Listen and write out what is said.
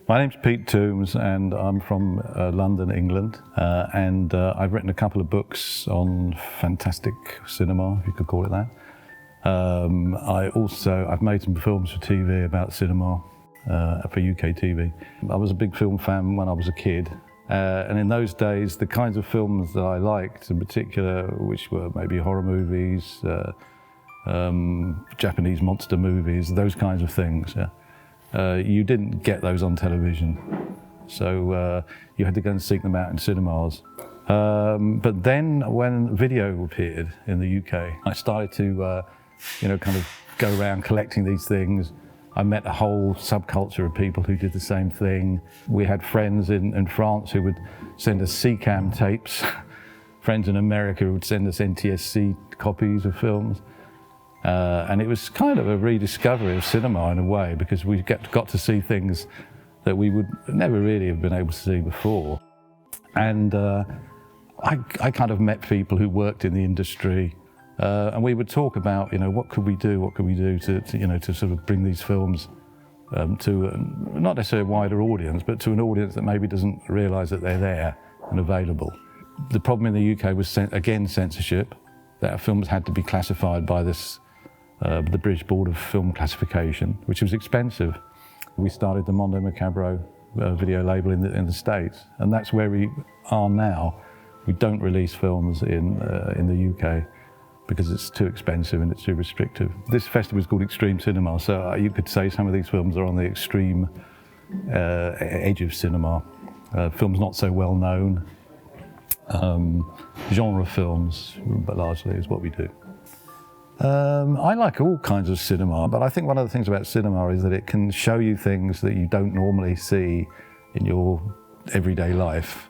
My name's Pete Toombs and I'm from London, England, and I've written a couple of books on fantastic cinema, if you could call it that. I've made some films for TV about cinema, for UK TV. I was a big film fan when I was a kid, and in those days the kinds of films that I liked in particular, which were maybe horror movies, Japanese monster movies, those kinds of things. You didn't get those on television, so you had to go and seek them out in cinemas. But then when video appeared in the UK, I started to kind of go around collecting these things. I met a whole subculture of people who did the same thing. We had friends in France who would send us CCAM tapes, friends in America who would send us NTSC copies of films. And it was kind of a rediscovery of cinema in a way, because we got to see things that we would never really have been able to see before. And I kind of met people who worked in the industry, and we would talk about, what could we do to sort of bring these films to not necessarily a wider audience, but to an audience that maybe doesn't realise that they're there and available. The problem in the UK was, again, censorship, that our films had to be classified by the British Board of Film Classification, which was expensive. We started the Mondo Macabro video label in the States, and that's where we are now. We don't release films in the UK because it's too expensive and it's too restrictive. This festival is called Extreme Cinema, so you could say some of these films are on the extreme edge of cinema. Films not so well known, genre films, but largely is what we do. I like all kinds of cinema, but I think one of the things about cinema is that it can show you things that you don't normally see in your everyday life.